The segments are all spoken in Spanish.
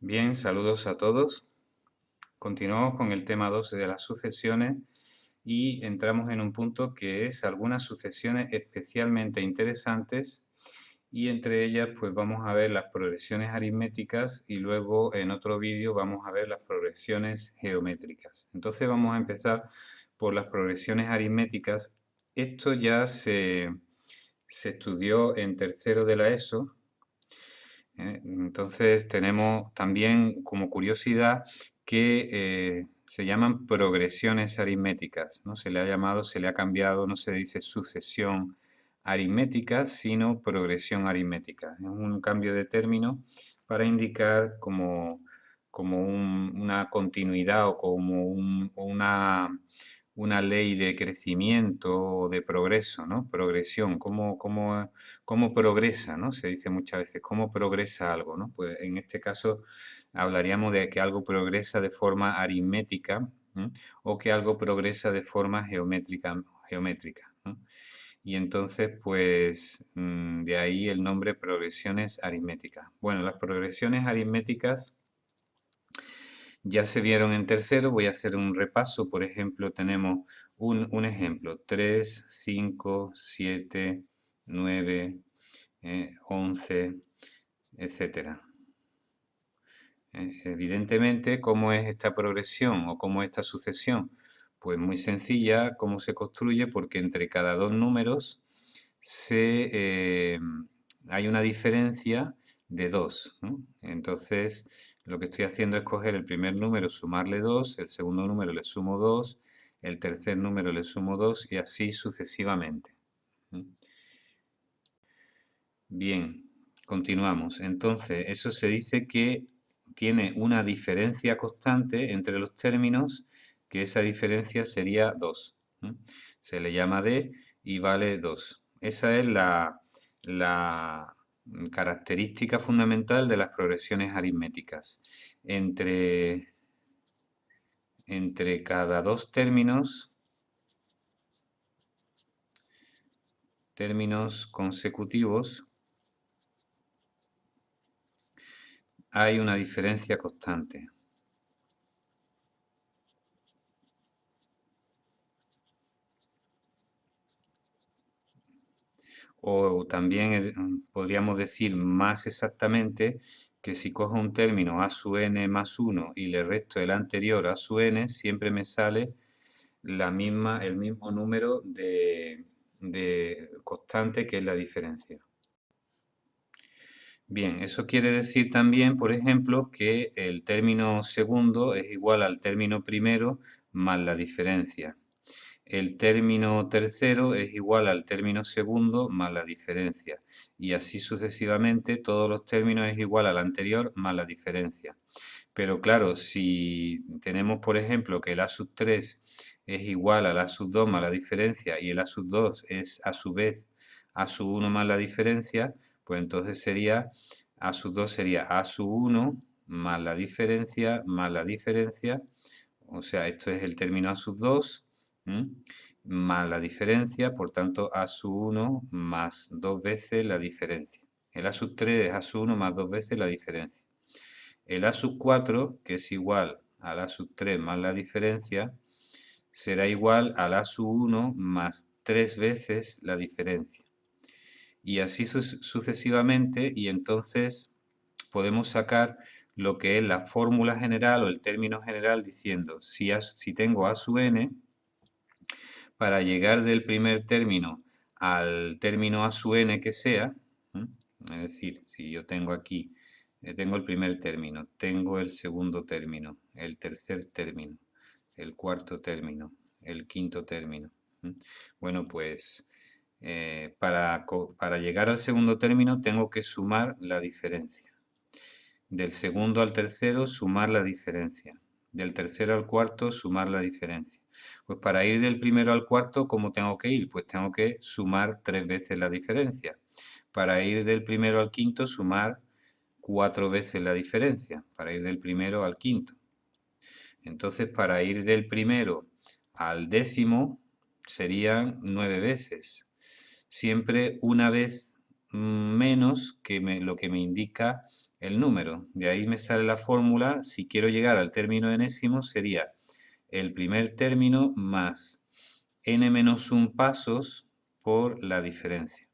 Bien, saludos a todos. Continuamos con el tema 12 de las sucesiones y entramos en un punto que es algunas sucesiones especialmente interesantes y entre ellas pues vamos a ver las progresiones aritméticas y luego en otro vídeo vamos a ver las progresiones geométricas. Entonces vamos a empezar por las progresiones aritméticas. Esto ya se estudió en tercero de la ESO. Entonces tenemos también como curiosidad que se llaman progresiones aritméticas, ¿no? Se le ha llamado, se le ha cambiado, no se dice sucesión aritmética, sino progresión aritmética. Es un cambio de término para indicar como una continuidad o como una ley de crecimiento o de progreso, ¿no? Progresión, cómo progresa, ¿no? Se dice muchas veces, ¿cómo progresa algo, ¿no? Pues en este caso hablaríamos de que algo progresa de forma aritmética, ¿m? O que algo progresa de forma geométrica, ¿no? Y entonces, pues, de ahí el nombre progresiones aritméticas. Bueno, las progresiones aritméticas ya se vieron en tercero, voy a hacer un repaso. Por ejemplo, tenemos un ejemplo, 3, 5, 7, 9, 11, etcétera. Evidentemente, ¿cómo es esta progresión o cómo es esta sucesión? Pues muy sencilla, cómo se construye, porque entre cada dos números hay una diferencia de 2, ¿no? Entonces, lo que estoy haciendo es coger el primer número, sumarle 2, el segundo número le sumo 2, el tercer número le sumo 2 y así sucesivamente. Bien, continuamos. Entonces, eso se dice que tiene una diferencia constante entre los términos, que esa diferencia sería 2. Se le llama D y vale 2. Esa es la característica fundamental de las progresiones aritméticas. Entre cada dos términos consecutivos, hay una diferencia constante. O también podríamos decir más exactamente que si cojo un término a sub n más 1 y le resto el anterior a sub n, siempre me sale el mismo número de constante que es la diferencia. Bien, eso quiere decir también, por ejemplo, que el término segundo es igual al término primero más la diferencia. El término tercero es igual al término segundo más la diferencia. Y así sucesivamente, todos los términos es igual al anterior más la diferencia. Pero claro, si tenemos, por ejemplo, que el a sub 3 es igual al a sub 2 más la diferencia y el a sub 2 es a su vez a sub 1 más la diferencia, pues entonces sería a sub 2 sería a sub 1 más la diferencia, o sea, esto es el término a sub 2, más la diferencia, por tanto a sub 1 más 2 veces la diferencia. El a sub 3 es a sub 1 más 2 veces la diferencia. El a sub 4, que es igual al a sub 3 más la diferencia, será igual al a sub 1 más 3 veces la diferencia. Y así sucesivamente, y entonces podemos sacar lo que es la fórmula general o el término general diciendo, si tengo a sub n, para llegar del primer término al término a sub n que sea, es decir, si yo tengo aquí, tengo el primer término, tengo el segundo término, el tercer término, el cuarto término, el quinto término. Bueno, pues para llegar al segundo término tengo que sumar la diferencia. Del segundo al tercero, sumar la diferencia. Del tercero al cuarto, sumar la diferencia. Pues para ir del primero al cuarto, ¿cómo tengo que ir? Pues tengo que sumar 3 veces la diferencia. Para ir del primero al quinto, sumar 4 veces la diferencia. Para ir del primero al quinto. Entonces, para ir del primero al décimo, serían 9 veces. Siempre una vez menos que lo que me indica el número. De ahí me sale la fórmula. Si quiero llegar al término enésimo, sería el primer término más n-1 pasos por la diferencia.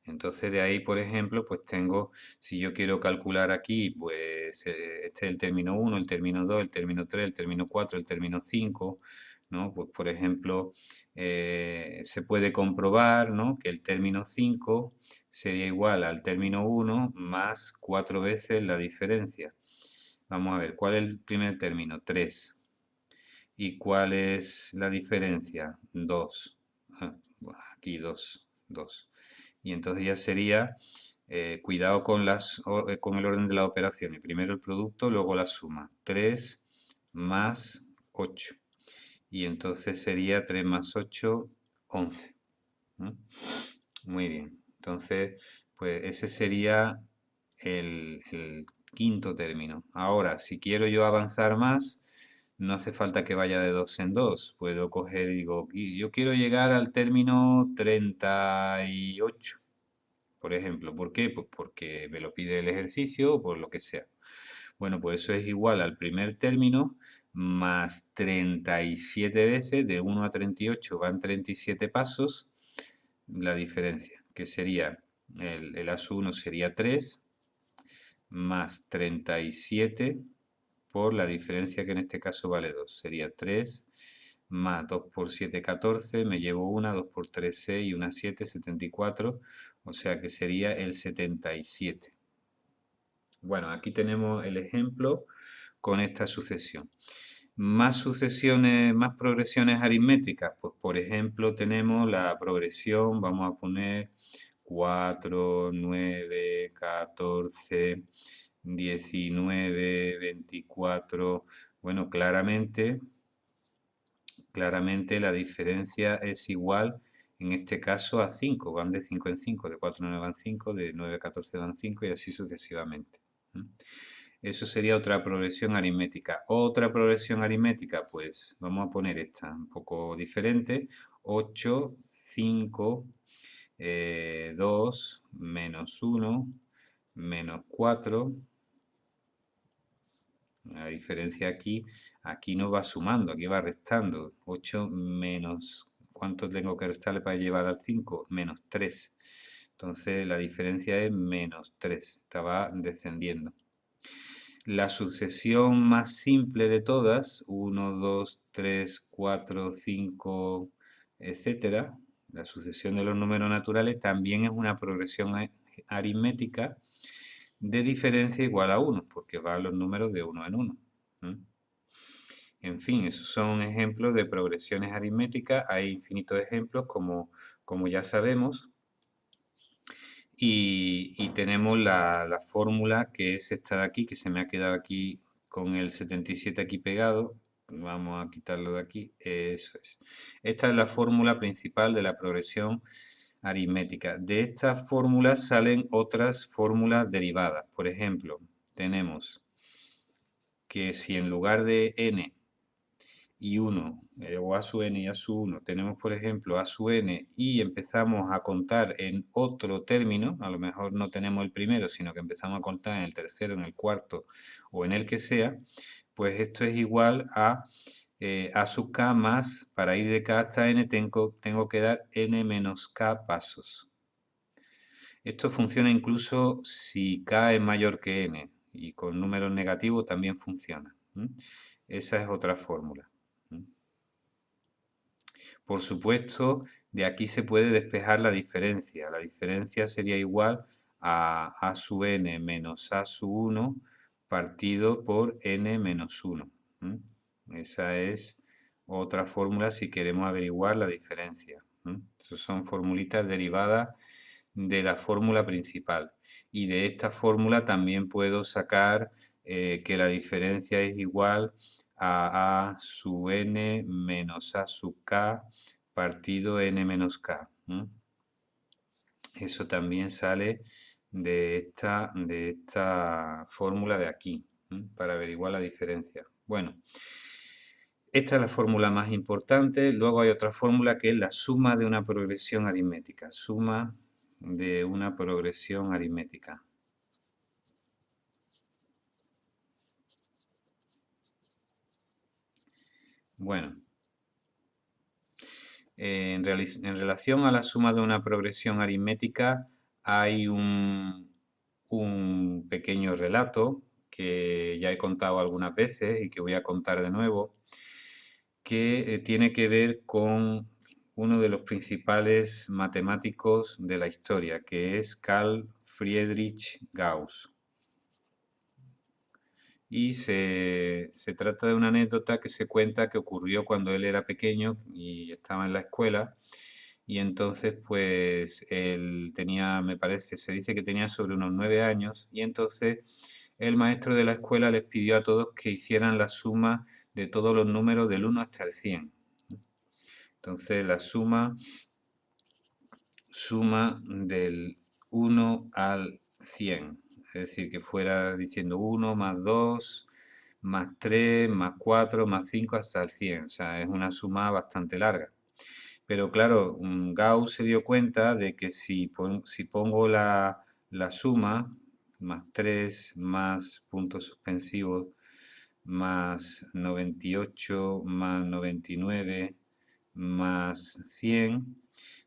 Entonces de ahí, por ejemplo, pues tengo, si yo quiero calcular aquí, pues este es el término 1, el término 2, el término 3, el término 4, el término 5, ¿no? Pues por ejemplo, se puede comprobar, ¿no?, que el término 5 sería igual al término 1 más 4 veces la diferencia. Vamos a ver, ¿cuál es el primer término? 3. ¿Y cuál es la diferencia? 2. Aquí 2, 2. Y entonces ya sería, cuidado con con el orden de la operación. Primero el producto, luego la suma. 3 más 8. Y entonces sería 3 más 8, 11. Muy bien. Entonces, pues ese sería el quinto término. Ahora, si quiero yo avanzar más, no hace falta que vaya de 2 en 2. Puedo coger y digo, yo quiero llegar al término 38, por ejemplo. ¿Por qué? Pues porque me lo pide el ejercicio o por lo que sea. Bueno, pues eso es igual al primer término más 37 veces, de 1 a 38 van 37 pasos, la diferencia, que sería, el A1 sería 3 más 37 por la diferencia que en este caso vale 2. Sería 3 más 2 por 7, 14, me llevo una, 2 por 3, 6 y una 7, 74, o sea que sería el 77. Bueno, aquí tenemos el ejemplo con esta sucesión. Más sucesiones, más progresiones aritméticas, pues por ejemplo tenemos la progresión, vamos a poner 4, 9, 14, 19, 24. Bueno, claramente la diferencia es igual, en este caso, a 5. Van de 5 en 5, de 4 a 9 van 5, de 9 a 14 van 5 y así sucesivamente. Eso sería otra progresión aritmética. Otra progresión aritmética, pues vamos a poner esta, un poco diferente. 8, 5, 2, menos 1, menos 4. La diferencia aquí no va sumando, aquí va restando. 8 menos, ¿cuánto tengo que restarle para llevar al 5? Menos 3. Entonces la diferencia es menos 3. Esta va descendiendo. La sucesión más simple de todas, 1, 2, 3, 4, 5, etcétera, la sucesión de los números naturales también es una progresión aritmética de diferencia igual a 1, porque van los números de 1 en 1. En fin, esos son ejemplos de progresiones aritméticas. Hay infinitos ejemplos, como ya sabemos. Y tenemos la fórmula, que es esta de aquí, que se me ha quedado aquí con el 77 aquí pegado. Vamos a quitarlo de aquí. Eso es. Esta es la fórmula principal de la progresión aritmética. De esta fórmula salen otras fórmulas derivadas. Por ejemplo, tenemos que si en lugar de n y 1, o a sub n y a sub 1, tenemos por ejemplo a sub n y empezamos a contar en otro término, a lo mejor no tenemos el primero, sino que empezamos a contar en el tercero, en el cuarto o en el que sea, pues esto es igual a sub k más, para ir de k hasta n tengo que dar n menos k pasos. Esto funciona incluso si k es mayor que n, y con números negativos también funciona. Esa es otra fórmula. Por supuesto, de aquí se puede despejar la diferencia. La diferencia sería igual a sub n menos a sub 1 partido por n menos 1. Esa es otra fórmula si queremos averiguar la diferencia. Esas son formulitas derivadas de la fórmula principal. Y de esta fórmula también puedo sacar que la diferencia es igual a sub n menos a sub k partido n menos k. Eso también sale de esta fórmula de aquí, para averiguar la diferencia. Bueno, esta es la fórmula más importante. Luego hay otra fórmula que es la suma de una progresión aritmética. Suma de una progresión aritmética. Bueno, en relación a la suma de una progresión aritmética hay un pequeño relato que ya he contado algunas veces y que voy a contar de nuevo, que tiene que ver con uno de los principales matemáticos de la historia, que es Carl Friedrich Gauss. Y se trata de una anécdota que se cuenta que ocurrió cuando él era pequeño y estaba en la escuela. Y entonces, pues, él tenía, me parece, se dice que tenía sobre unos 9 años. Y entonces el maestro de la escuela les pidió a todos que hicieran la suma de todos los números del 1 hasta el 100. Entonces, la suma del 1 al 100. Es decir, que fuera diciendo 1 más 2 más 3 más 4 más 5 hasta el 100. O sea, es una suma bastante larga. Pero claro, Gauss se dio cuenta de que si pongo la suma, más 3 más puntos suspensivos, más 98 más 99 más 100,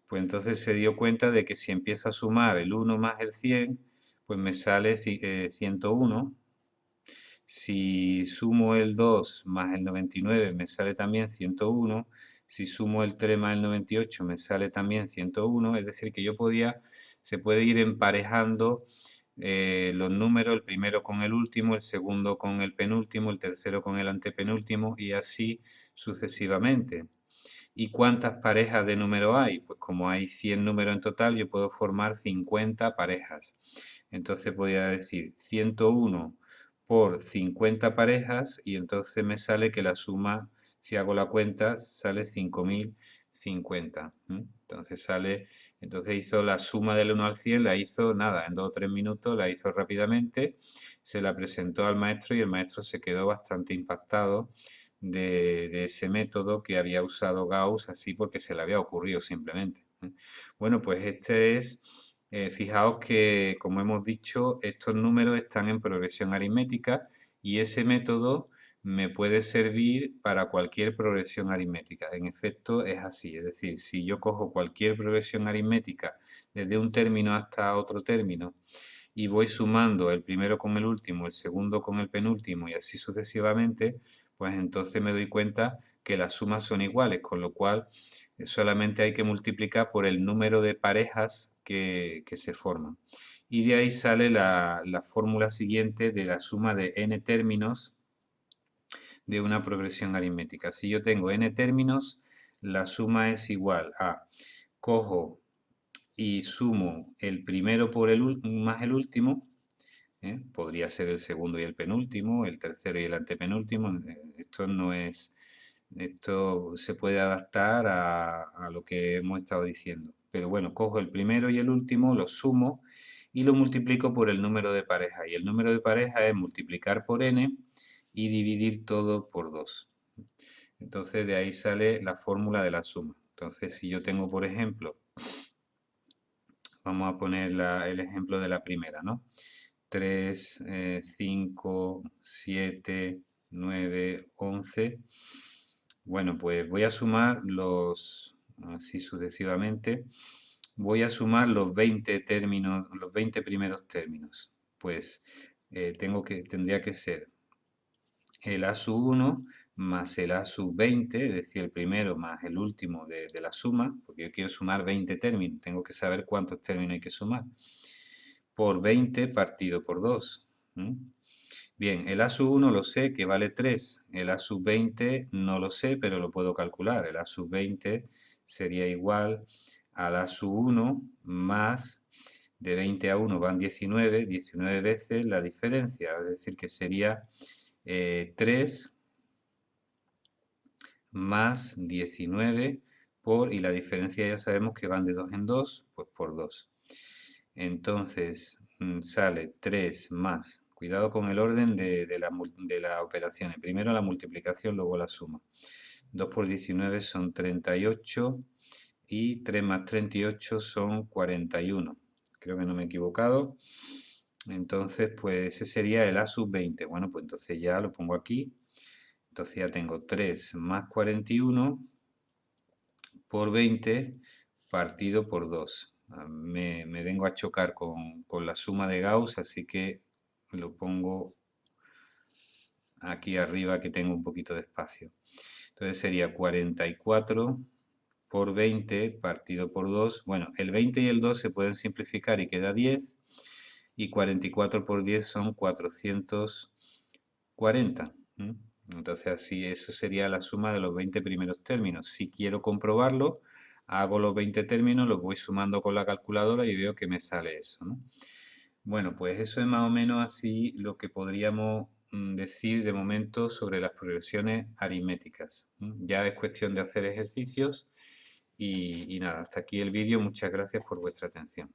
pues entonces se dio cuenta de que si empiezo a sumar el 1 más el 100, pues me sale 101. Si sumo el 2 más el 99 me sale también 101. Si sumo el 3 más el 98 me sale también 101. Es decir, que se puede ir emparejando los números, el primero con el último, el segundo con el penúltimo, el tercero con el antepenúltimo y así sucesivamente. ¿Y cuántas parejas de números hay? Pues como hay 100 números en total, yo puedo formar 50 parejas. Entonces podría decir 101 por 50 parejas y entonces me sale que la suma, si hago la cuenta, sale 5050. Entonces hizo la suma del 1 al 100, la hizo nada, en 2 o 3 minutos, la hizo rápidamente, se la presentó al maestro y el maestro se quedó bastante impactado de ese método que había usado Gauss así porque se le había ocurrido simplemente. Bueno, pues fijaos que, como hemos dicho, estos números están en progresión aritmética y ese método me puede servir para cualquier progresión aritmética. En efecto, es así. Es decir, si yo cojo cualquier progresión aritmética desde un término hasta otro término y voy sumando el primero con el último, el segundo con el penúltimo y así sucesivamente, pues entonces me doy cuenta que las sumas son iguales, con lo cual solamente hay que multiplicar por el número de parejas que se forman. Y de ahí sale la fórmula siguiente de la suma de n términos de una progresión aritmética. Si yo tengo n términos, la suma es igual a, cojo y sumo el primero por más el último, podría ser el segundo y el penúltimo, el tercero y el antepenúltimo. Esto se puede adaptar a lo que hemos estado diciendo. Pero bueno, cojo el primero y el último, los sumo y lo multiplico por el número de parejas. Y el número de parejas es multiplicar por n y dividir todo por 2. Entonces de ahí sale la fórmula de la suma. Entonces si yo tengo, por ejemplo, vamos a poner el ejemplo de la primera, ¿no? 3, 5, 7, 9, 11. Bueno, pues voy a sumar así sucesivamente, voy a sumar los 20 términos, los 20 primeros términos. Pues tendría que ser el A sub 1 más el A sub 20, es decir, el primero más el último de la suma, porque yo quiero sumar 20 términos, tengo que saber cuántos términos hay que sumar, por 20 partido por 2. Bien, el A sub 1 lo sé que vale 3, el A sub 20 no lo sé, pero lo puedo calcular. El A sub 20 sería igual al A sub 1 más, de 20 a 1 van 19, 19 veces la diferencia, es decir, que sería 3 más 19 y la diferencia ya sabemos que van de 2 en 2, pues por 2. Entonces sale 3 más, cuidado con el orden de las operaciones, primero la multiplicación, luego la suma. 2 por 19 son 38 y 3 más 38 son 41. Creo que no me he equivocado. Entonces, pues ese sería el A sub 20. Bueno, pues entonces ya lo pongo aquí. Entonces ya tengo 3 más 41 por 20 partido por 2. Me vengo a chocar con la suma de Gauss, así que lo pongo aquí arriba que tengo un poquito de espacio. Entonces sería 44 por 20 partido por 2. Bueno, el 20 y el 2 se pueden simplificar y queda 10. Y 44 por 10 son 440. Entonces así, eso sería la suma de los 20 primeros términos. Si quiero comprobarlo, hago los 20 términos, los voy sumando con la calculadora y veo que me sale eso, ¿no? Bueno, pues eso es más o menos así lo que podríamos decir de momento sobre las progresiones aritméticas. Ya es cuestión de hacer ejercicios y nada, hasta aquí el vídeo. Muchas gracias por vuestra atención.